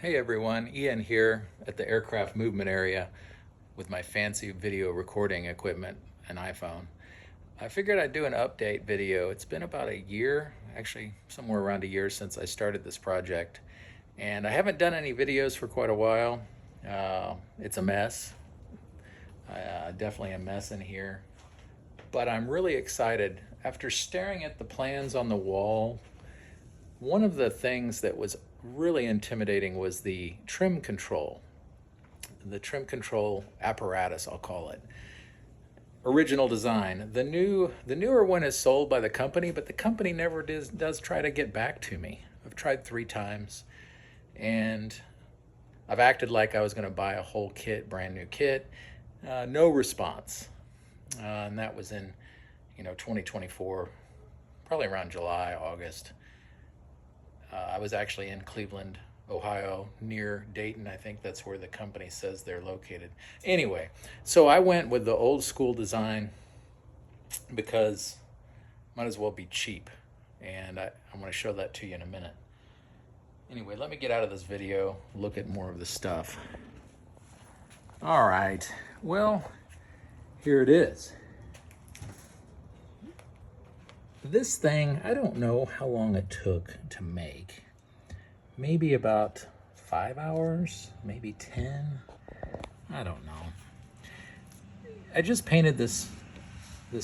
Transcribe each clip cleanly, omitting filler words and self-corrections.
Hey everyone, Ian here at the aircraft movement area with my fancy video recording equipment and iPhone. I figured I'd do an update video. It's been about a year, actually somewhere around a year since I started this project. And I haven't done any videos for quite a while. It's a mess, definitely a mess in here. But I'm really excited. After staring at the plans on the wall, one of the things that was really intimidating was the trim control apparatus, I'll call it. Original design. The newer one is sold by the company, but the company never does try to get back to me. I've tried 3 times, and I've acted like I was going to buy a whole kit, brand new kit. No response, and that was in 2024, probably around July, August. I was actually in Cleveland, Ohio, near Dayton. I think that's where the company says they're located. Anyway, so I went with the old school design because might as well be cheap. And I'm going to show that to you in a minute. Anyway, let me get out of this video, look at more of the stuff. All right, well, here it is. This thing, I don't know how long it took to make. Maybe about 5 hours, maybe 10. I don't know. I just painted this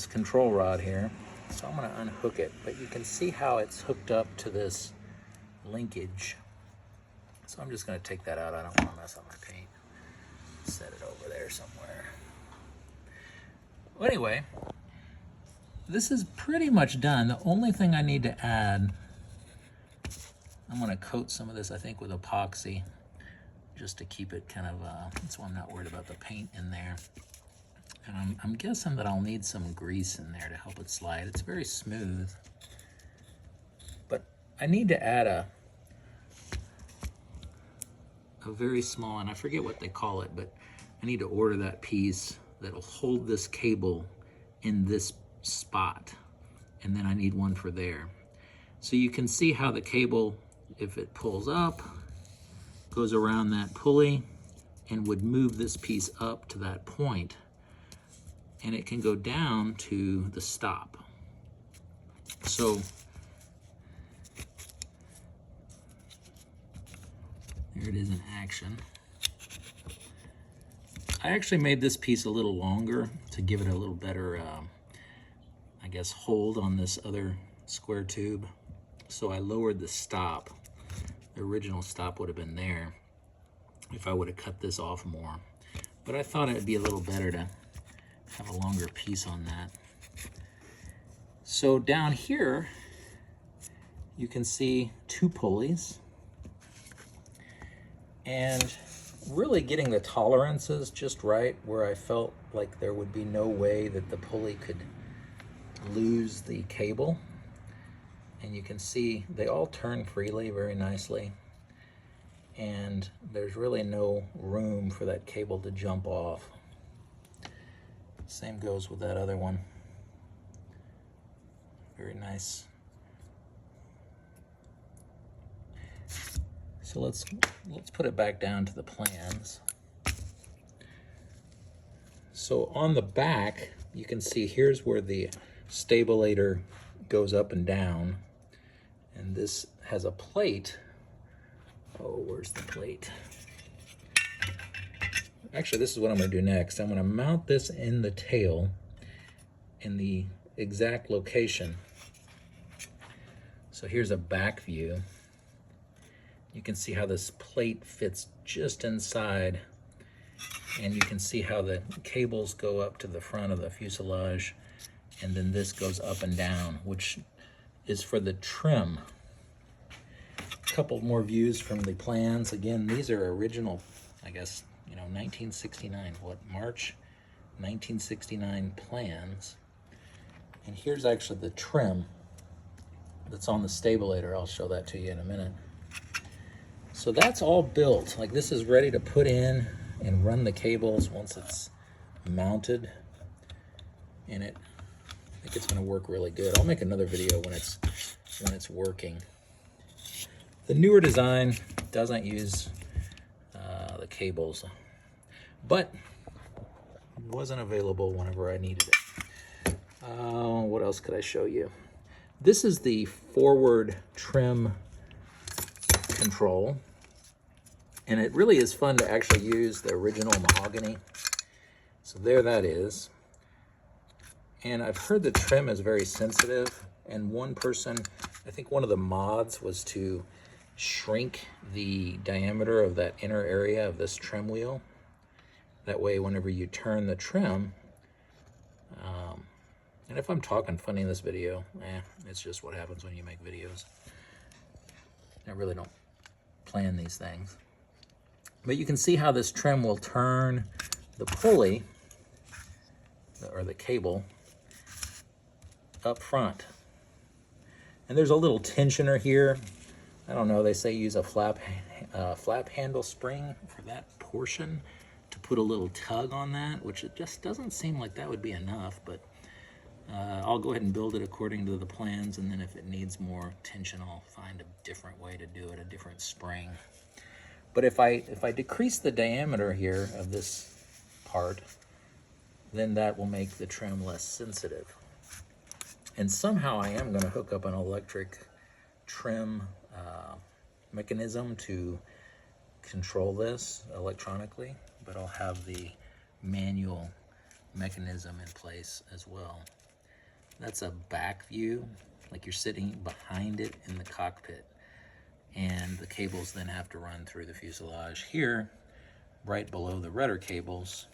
control rod here, so I'm going to unhook it. But you can see how it's hooked up to this linkage. So I'm just going to take that out. I don't want to mess up my paint. Set it over there somewhere. Well, anyway, this is pretty much done. The only thing I need to add, I'm going to coat some of this, I think, with epoxy, just to keep it kind of, that's why I'm not worried about the paint in there. And I'm guessing that I'll need some grease in there to help it slide. It's very smooth. But I need to add a very small, and I forget what they call it, but I need to order that piece that'll hold this cable in this spot, and then I need one for there. So you can see how the cable, if it pulls up, goes around that pulley and would move this piece up to that point, and it can go down to the stop. So there it is in action. I actually made this piece a little longer to give it a little better I guess hold on this other square tube. So I lowered the stop. The original stop would have been there if I would have cut this off more. But I thought it'd be a little better to have a longer piece on that. So down here, you can see 2 pulleys. And really getting the tolerances just right, where I felt like there would be no way that the pulley could lose the cable. And you can see they all turn freely very nicely, and there's really no room for that cable to jump off. Same goes with that other one. Very nice. So let's put it back down to the plans. So on the back, you can see here's where the stabilator goes up and down, and this has a plate. Oh, where's the plate? Actually, this is what I'm going to do next. I'm going to mount this in the tail in the exact location. So here's a back view. You can see how this plate fits just inside, and you can see how the cables go up to the front of the fuselage, and then this goes up and down, which is for the trim. A couple more views from the plans. Again, these are original, I guess, 1969, March 1969 plans. And here's actually the trim that's on the stabilator. I'll show that to you in a minute. So that's all built. Like, this is ready to put in and run the cables once it's mounted. And I think it's going to work really good. I'll make another video when it's working. The newer design doesn't use cables, but it wasn't available whenever I needed it. What else could I show you? This is the forward trim control, and it really is fun to actually use the original mahogany. So there that is. And I've heard the trim is very sensitive, and one person, I think one of the mods was to shrink the diameter of that inner area of this trim wheel. That way, whenever you turn the trim, and if I'm talking funny in this video, it's just what happens when you make videos. I really don't plan these things. But you can see how this trim will turn the pulley, or the cable, up front. And there's a little tensioner here. I don't know, they say use a flap handle spring for that portion to put a little tug on that, which it just doesn't seem like that would be enough, but I'll go ahead and build it according to the plans, and then if it needs more tension, I'll find a different way to do it, a different spring. But if I decrease the diameter here of this part, then that will make the trim less sensitive. And somehow I am going to hook up an electric trim mechanism to control this electronically, but I'll have the manual mechanism in place as well. That's a back view, like you're sitting behind it in the cockpit, and the cables then have to run through the fuselage here, right below the rudder cables.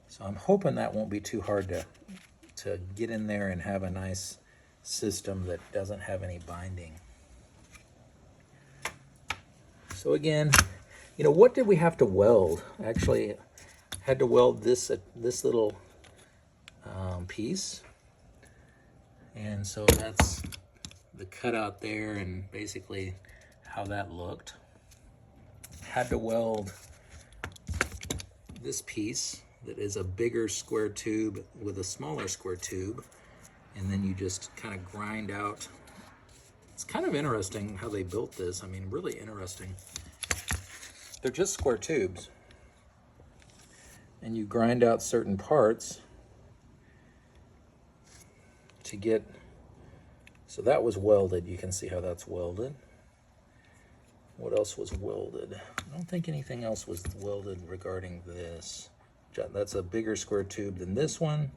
So I'm hoping that won't be too hard to get in there and have a nice system that doesn't have any binding. So again, you know, what did we have to weld? Actually, had to weld this little piece, and so that's the cutout there, and basically how that looked. Had to weld this piece that is a bigger square tube with a smaller square tube, and then you just kind of grind out. It's kind of interesting how they built this. I mean, really interesting. They're just square tubes, and you grind out certain parts to get, so that was welded. You can see how that's welded. What else was welded? I don't think anything else was welded regarding this. That's a bigger square tube than this one,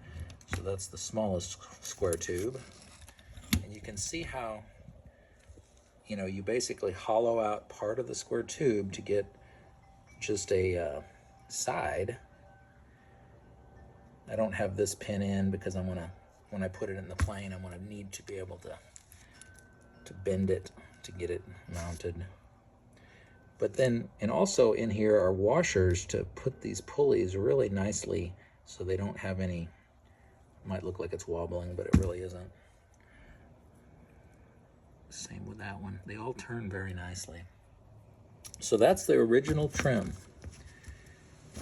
so that's the smallest square tube. And you can see how, you know, you basically hollow out part of the square tube to get just a side. I don't have this pin in because I'm gonna, when I put it in the plane, I'm gonna need to be able to bend it to get it mounted. But then, and also in here are washers to put these pulleys really nicely so they don't have any, might look like it's wobbling, but it really isn't. Same with that one. They all turn very nicely. So that's the original trim.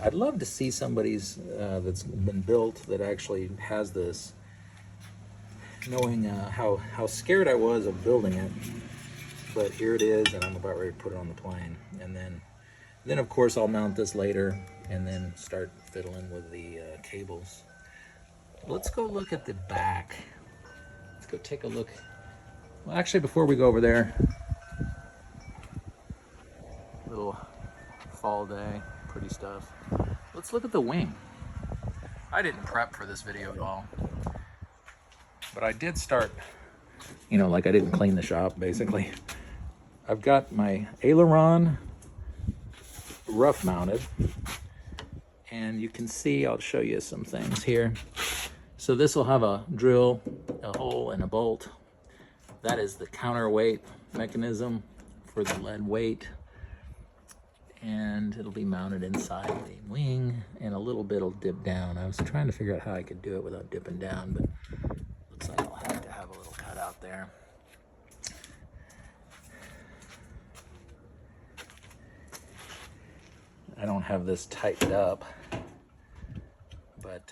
I'd love to see somebody's that's been built that actually has this, knowing how scared I was of building it. But here it is, and I'm about ready to put it on the plane. And then of course I'll mount this later and then start fiddling with the cables. Let's go look at the back. Let's go take a look. Well, actually, before we go over there, little fall day, pretty stuff. Let's look at the wing. I didn't prep for this video at all, but I did start, you know, like I didn't clean the shop, basically. I've got my aileron rough mounted, and you can see, I'll show you some things here. So this will have a drill, a hole, and a bolt. That is the counterweight mechanism for the lead weight, and it'll be mounted inside the wing, and a little bit will dip down. I was trying to figure out how I could do it without dipping down, but looks like I'll have to have a little cutout there. I don't have this tightened up, but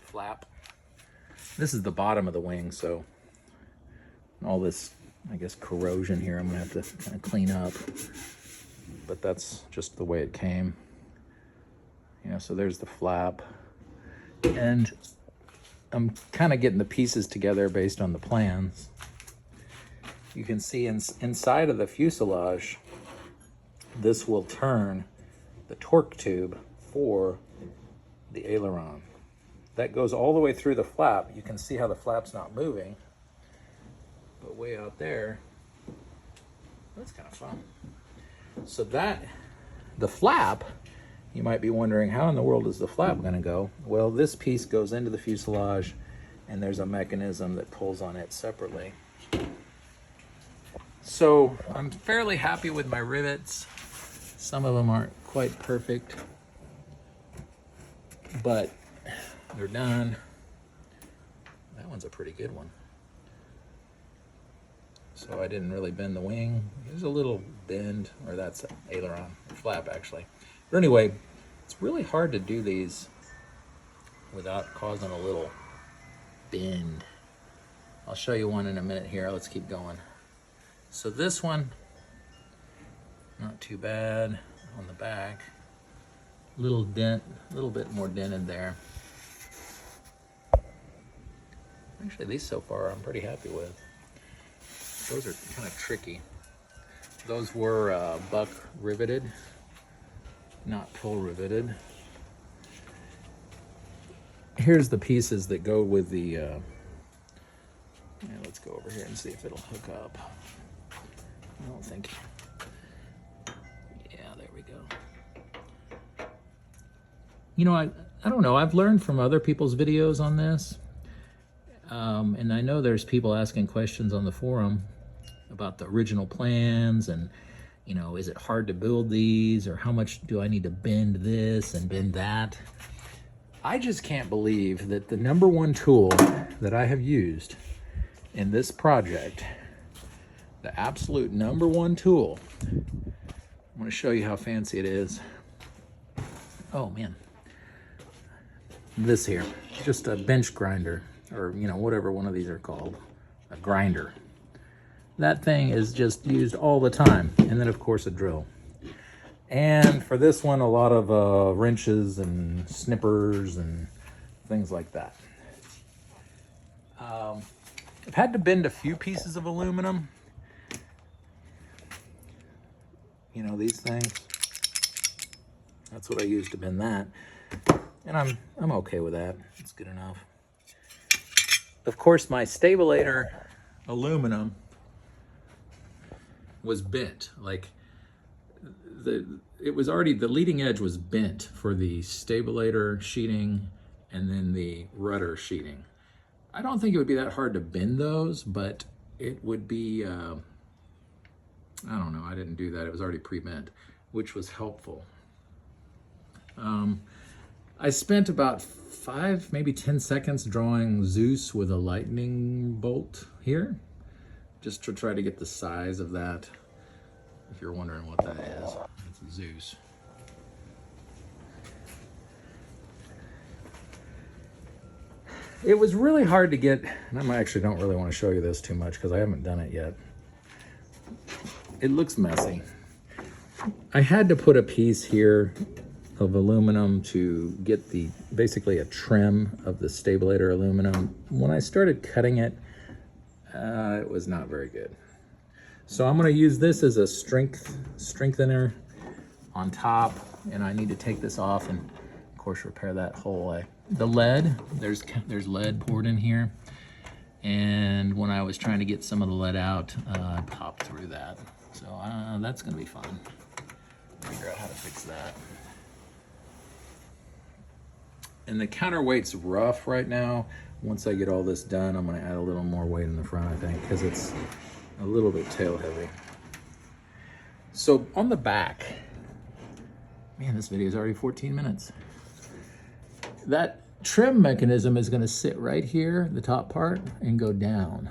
flap. This is the bottom of the wing, so all this, I guess, corrosion here I'm gonna have to kind of clean up. but that's just the way it came. You know, so there's the flap. And I'm kind of getting the pieces together based on the plans. You can see inside of the fuselage, this will turn the torque tube for the aileron. That goes all the way through the flap. You can see how the flap's not moving, but way out there, that's kind of fun. So the flap, you might be wondering, how in the world is the flap going to go? Well, this piece goes into the fuselage, and there's a mechanism that pulls on it separately. So I'm fairly happy with my rivets. Some of them aren't quite perfect, but they're done. That one's a pretty good one. So I didn't really bend the wing. There's a little bend, or that's aileron, flap actually. But anyway, it's really hard to do these without causing a little bend. I'll show you one in a minute here. Let's keep going. So this one, not too bad on the back. Little dent, a little bit more dented there. Actually, these so far I'm pretty happy with. Those are kind of tricky. Those were buck riveted, not pull riveted. Here's the pieces that go with the, yeah, let's go over here and see if it'll hook up. I don't think, yeah, there we go. You know, I don't know, I've learned from other people's videos on this. And I know there's people asking questions on the forum about the original plans and, you know, is it hard to build these, or how much do I need to bend this and bend that? I just can't believe that the #1 tool that I have used in this project, the absolute #1 tool, I'm going to show you how fancy it is. Oh man, this here, just a bench grinder, or you know, whatever one of these are called, a grinder. That thing is just used all the time. And then of course a drill. And for this one, a lot of wrenches and snippers and things like that. I've had to bend a few pieces of aluminum. You know, these things. That's what I use to bend that. And I'm okay with that. It's good enough. Of course, my stabilator aluminum was bent. Like it was already, the leading edge was bent for the stabilator sheeting and then the rudder sheeting. I don't think it would be that hard to bend those, but it would be, I don't know, I didn't do that. It was already pre-bent, which was helpful. I spent about 5, maybe 10 seconds drawing Zeus with a lightning bolt here, just to try to get the size of that. If you're wondering what that is, it's Zeus. It was really hard to get, and I actually don't really want to show you this too much because I haven't done it yet. It looks messy. I had to put a piece here of aluminum to get the, basically a trim of the stabilator aluminum. When I started cutting it, it was not very good. So I'm going to use this as a strengthener on top, and I need to take this off and of course repair that hole. The lead, there's lead poured in here, and when I was trying to get some of the lead out, I popped through that. So that's going to be fun. Figure out how to fix that. And the counterweight's rough right now. Once I get all this done, I'm going to add a little more weight in the front, I think, because it's a little bit tail heavy. So on the back, man, this video is already 14 minutes. That trim mechanism is going to sit right here, the top part, and go down.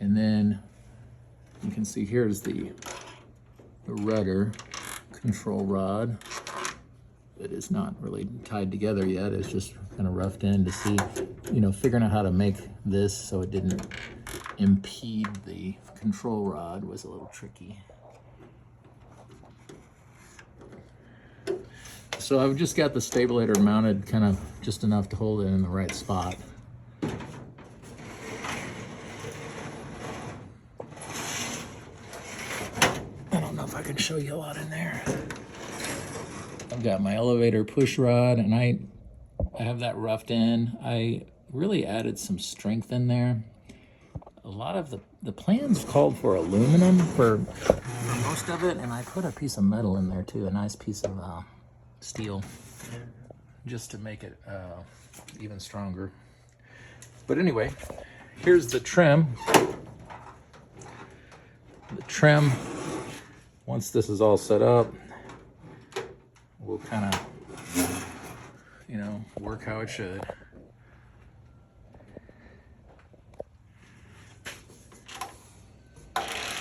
And then you can see here's the rudder control rod. It is not really tied together yet. It's just kind of roughed in to see, you know, figuring out how to make this so it didn't impede the control rod was a little tricky. So I've just got the stabilizer mounted kind of just enough to hold it in the right spot. I don't know if I can show you a lot in there. I've got my elevator push rod, and I have that roughed in. I really added some strength in there. A lot of the plans called for aluminum for most of it, and I put a piece of metal in there too, a nice piece of steel, just to make it even stronger. But anyway, here's the trim. The trim, once this is all set up, will kind of, you know, work how it should.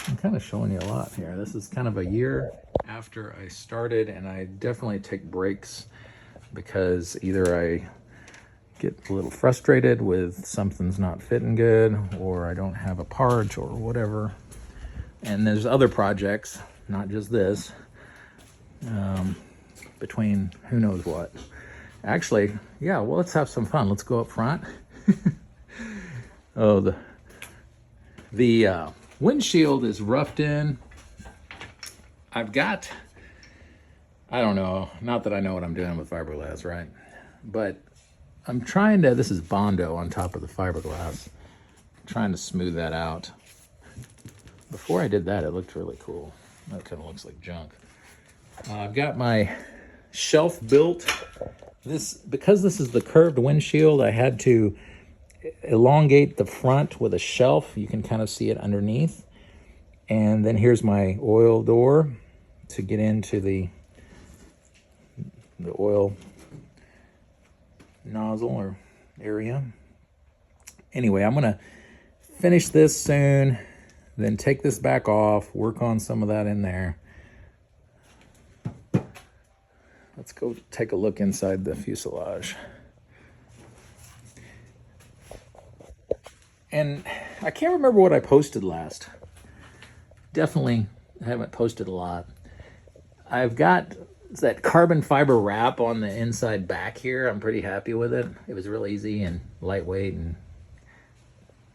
I'm kind of showing you a lot here. This is kind of a year after I started, and I definitely take breaks because either I get a little frustrated with something's not fitting good, or I don't have a part or whatever. And there's other projects, not just this, between who knows what. Actually, yeah, well, let's have some fun. Let's go up front. Oh, the windshield is roughed in. I've got, I don't know, not that I know what I'm doing with fiberglass, right? But I'm trying to, this is Bondo on top of the fiberglass. I'm trying to smooth that out. Before I did that, it looked really cool. That kind of looks like junk. I've got my shelf built. Because this is the curved windshield, I had to elongate the front with a shelf. You can kind of see it underneath. And then here's my oil door to get into the oil nozzle or area. Anyway, I'm gonna finish this soon, then take this back off, work on some of that in there. Let's go take a look inside the fuselage. And I can't remember what I posted last. Definitely haven't posted a lot. I've got that carbon fiber wrap on the inside back here. I'm pretty happy with it. It was real easy and lightweight and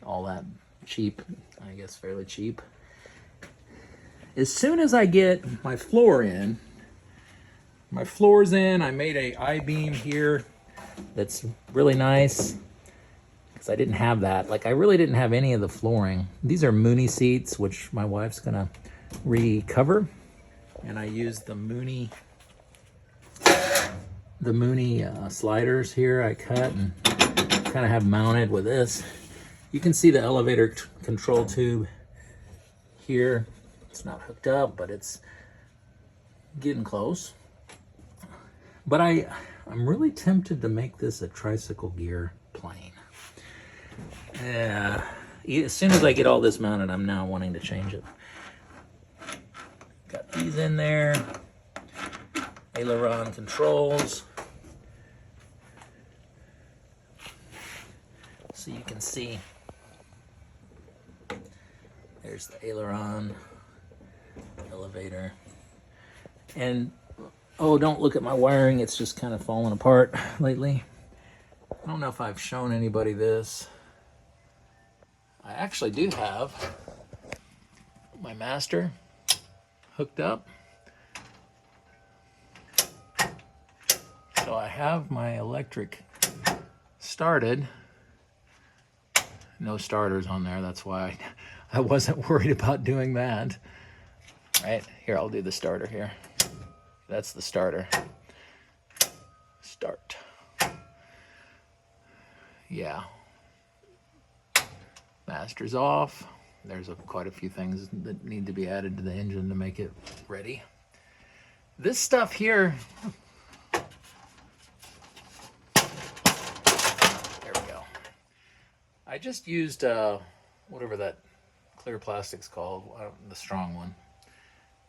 all that. Cheap, I guess fairly cheap. As soon as I get my floor in, my floor's in, I made a I-beam here that's really nice because I didn't have that. Like, I really didn't have any of the flooring. These are Mooney seats, which my wife's gonna recover. And I used the Mooney sliders here I cut and kind of have mounted with this. You can see the elevator control tube here. It's not hooked up, but it's getting close. But I'm really tempted to make this a tricycle gear plane. As soon as I get all this mounted, I'm now wanting to change it. Got these in there. Aileron controls. So you can see there's the aileron, elevator. And oh, don't look at my wiring. It's just kind of falling apart lately. I don't know if I've shown anybody this. I actually do have my master hooked up. So I have my electric started. No starters on there. That's why I wasn't worried about doing that. Right here, I'll do the starter here. That's the starter. Start. Yeah. Master's off. There's quite a few things that need to be added to the engine to make it ready. This stuff here, there we go. I just used whatever that clear plastic's called, the strong one.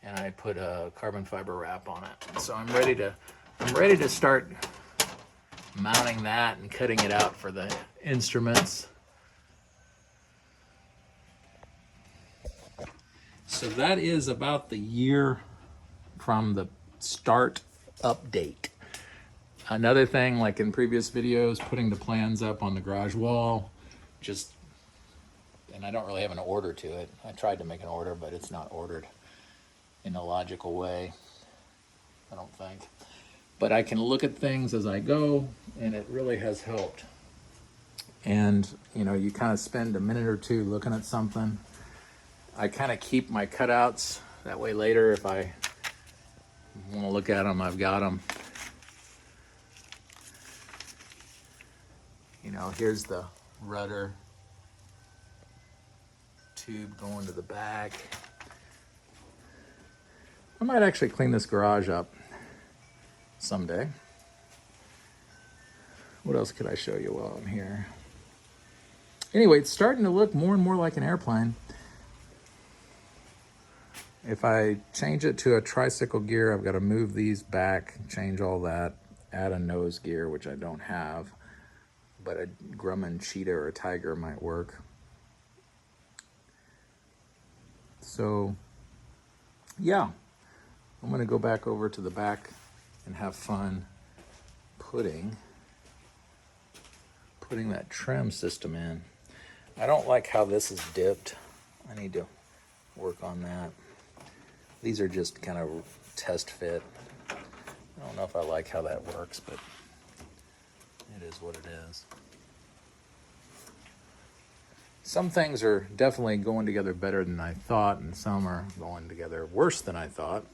And I put a carbon fiber wrap on it. So I'm ready to start mounting that and cutting it out for the instruments. So that is about the year from the start update. Another thing, like in previous videos, putting the plans up on the garage wall, and I don't really have an order to it. I tried to make an order, but it's not ordered in a logical way, I don't think. But I can look at things as I go, and it really has helped. And, you know, you kind of spend a minute or two looking at something. I kind of keep my cutouts, that way later if I want to look at them, I've got them. You know, here's the rudder tube going to the back. I might actually clean this garage up someday. What else could I show you while I'm here? Anyway, it's starting to look more and more like an airplane. If I change it to a tricycle gear, I've got to move these back, change all that, add a nose gear, which I don't have, but a Grumman cheetah or a tiger might work. So, yeah, I'm going to go back over to the back and have fun putting that trim system in. I don't like how this is dipped. I need to work on that. These are just kind of test fit. I don't know if I like how that works, but it is what it is. Some things are definitely going together better than I thought, and some are going together worse than I thought.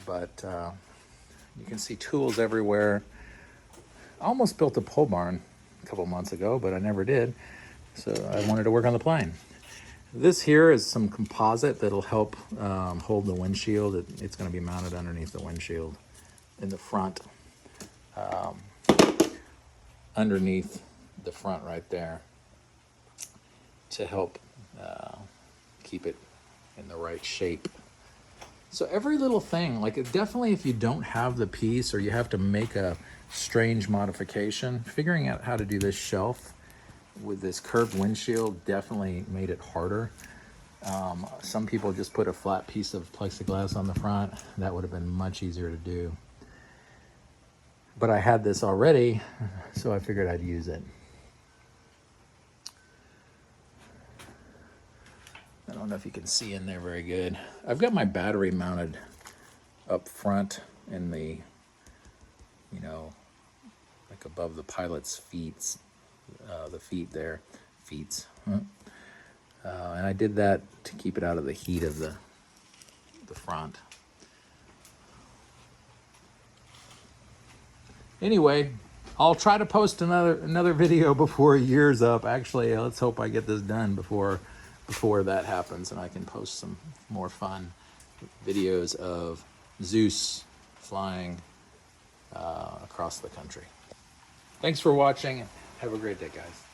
But you can see tools everywhere. I almost built a pole barn a couple months ago, but I never did. So I wanted to work on the plane. This here is some composite that'll help hold the windshield. It's going to be mounted underneath the windshield in the front, underneath the front right there, to help keep it in the right shape. So every little thing, like definitely if you don't have the piece or you have to make a strange modification, figuring out how to do this shelf with this curved windshield definitely made it harder. Some people just put a flat piece of plexiglass on the front. That would have been much easier to do. But I had this already, so I figured I'd use it. I don't know if you can see in there very good. I've got my battery mounted up front in the, you know, like above the pilot's feet, the feet there, and I did that to keep it out of the heat of the front. Anyway, I'll try to post another video before a year's up. Actually, let's hope I get this done before that happens, and I can post some more fun videos of Zeus flying across the country. Thanks for watching. Have a great day, guys.